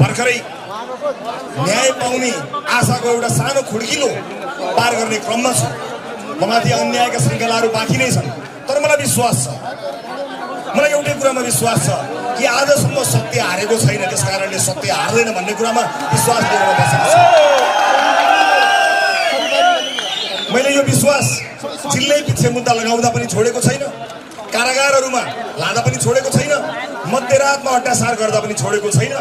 भर्खरै न्याय पाउने आशाको एउटा सानो खुड्किलो पार गर्ने क्रममा छु। ममाथि अन्यायका श्रृङ्खलाहरू बाँकी नै छन्, तर मलाई विश्वास छ, मलाई एउटै कुरामा विश्वास छ कि आजसम्म सत्य हारेको छैन, त्यस कारणले सत्य हार्दैन भन्ने कुरामा विश्वास लिएर बसेको छु। मैले यो विश्वास चिल्लै पछि मुद्दा लगाउँदा पनि छोडेको छैन, कारागारहरूमा लाँदा पनि छोडेको छैन, मध्यरातमा अट्टासार गर्दा पनि छोडेको छैन,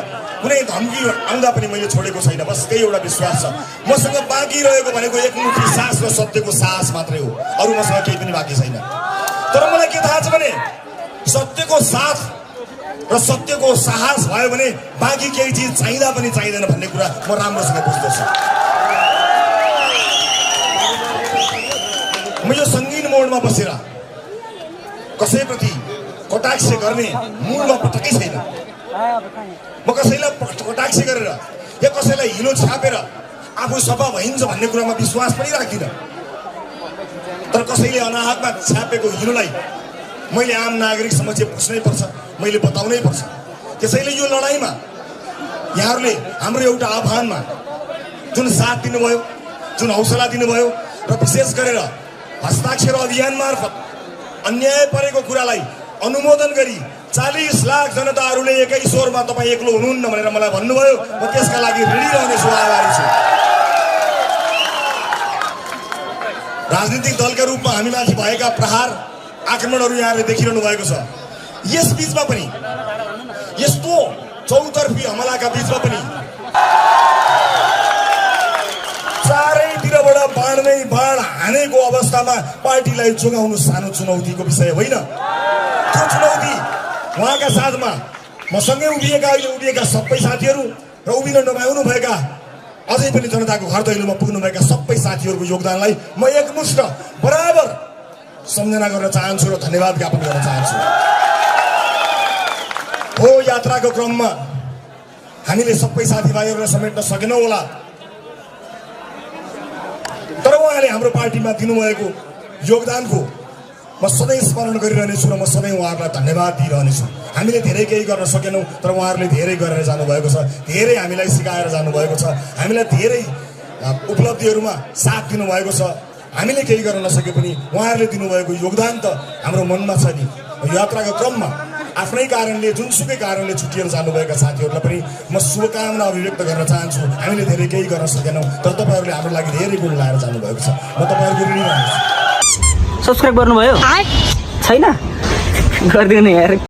कुनै धम्की आउँदा पनि मैले छोडेको छैन। बस त्यही एउटा विश्वास छ। मसँग बाँकी रहेको भनेको एकमुखी सास र सत्यको साहस मात्रै हो, अरू मसँग केही पनि बाँकी छैन। तर मलाई के थाहा छ भने सत्यको साथ र सत्यको साहस भयो भने बाँकी केही चिज चाहिँदा पनि चाहिँदैन भन्ने कुरा म राम्रोसँग बुझ्दछु। म यो सङ्गीन मोडमा बसेर कसैप्रति कटाक्ष गर्ने मूडमा पटक्कै छैन। म कसैलाई कटाक्ष गरेर या कसैलाई हिलो छापेर आफू सफा भइन्छ भन्ने कुरामा विश्वास पनि राख्दिनँ। तर कसैले अनाहकमा छापेको हिलोलाई मैले आम नागरिक समक्ष पुछ्नै पर्छ, मैले बताउनै पर्छ। त्यसैले यो लडाइँमा यहाँहरूले हाम्रो एउटा आह्वानमा जुन साथ दिनुभयो, जुन हौसला दिनुभयो र विशेष गरेर हस्ताक्षर अभियान मार्फत अन्याय परेको कुरालाई अनुमोदन गरी 40 लाख जनताहरूले एकै स्वरमा तपाईँ एक्लो हुनुहुन्न भनेर मलाई भन्नुभयो, म त्यसका लागि ऋणी रहनेछु, आभारी छु। राजनीतिक दलका रूपमा हामीमाथि भएका प्रहार आक्रमणहरू यहाँले देखिरहनु भएको छ। यस बीचमा पनि, यस्तो चौतर्फी हमलाका बीचमा पनि चारैतिरबाट बाण नै बाण हानेको अवस्थामा पार्टीलाई जोगाउनु सानो चुनौतीको विषय होइन। त्यो चुनौती उहाँका साथमा मसँगै उभिएका सबै साथीहरू र उभिन नभ्याउनु भएका अझै पनि जनताको घर दैलोमा पुग्नुभएका सबै साथीहरूको योगदानलाई म एकमुष्ट बराबर सम्झना गर्न चाहन्छु र धन्यवाद ज्ञापन गर्न चाहन्छु। हो यात्राको क्रममा हामीले सबै साथीभाइहरूलाई समेट्न सकेनौँ होला, तर उहाँले हाम्रो पार्टीमा दिनुभएको योगदानको म सधैँ स्मरण गरिरहनेछु र म सधैँ उहाँहरूलाई धन्यवाद दिइरहनेछु। हामीले धेरै केही गर्न सकेनौँ, तर उहाँहरूले धेरै गरेर जानुभएको छ, धेरै हामीलाई सिकाएर जानुभएको छ, हामीलाई धेरै उपलब्धिहरूमा साथ दिनुभएको छ। हामीले केही गर्न नसके पनि उहाँहरूले दिनुभएको योगदान त हाम्रो मनमा छ नि। यात्राको क्रममा आफ्नै कारणले, जुनसुकै कारणले छुटिएर जानुभएका साथीहरूलाई पनि म शुभकामना अभिव्यक्त गर्न चाहन्छु। हामीले धेरै केही गर्न सकेनौँ, तर तपाईँहरूले हाम्रो लागि धेरै गुण लाएर जानुभएको छ। म तपाईँहरूको ऋणी रहनेछु। सब्सक्राइब गर्नुभयो छैन? गरिदिनु यार।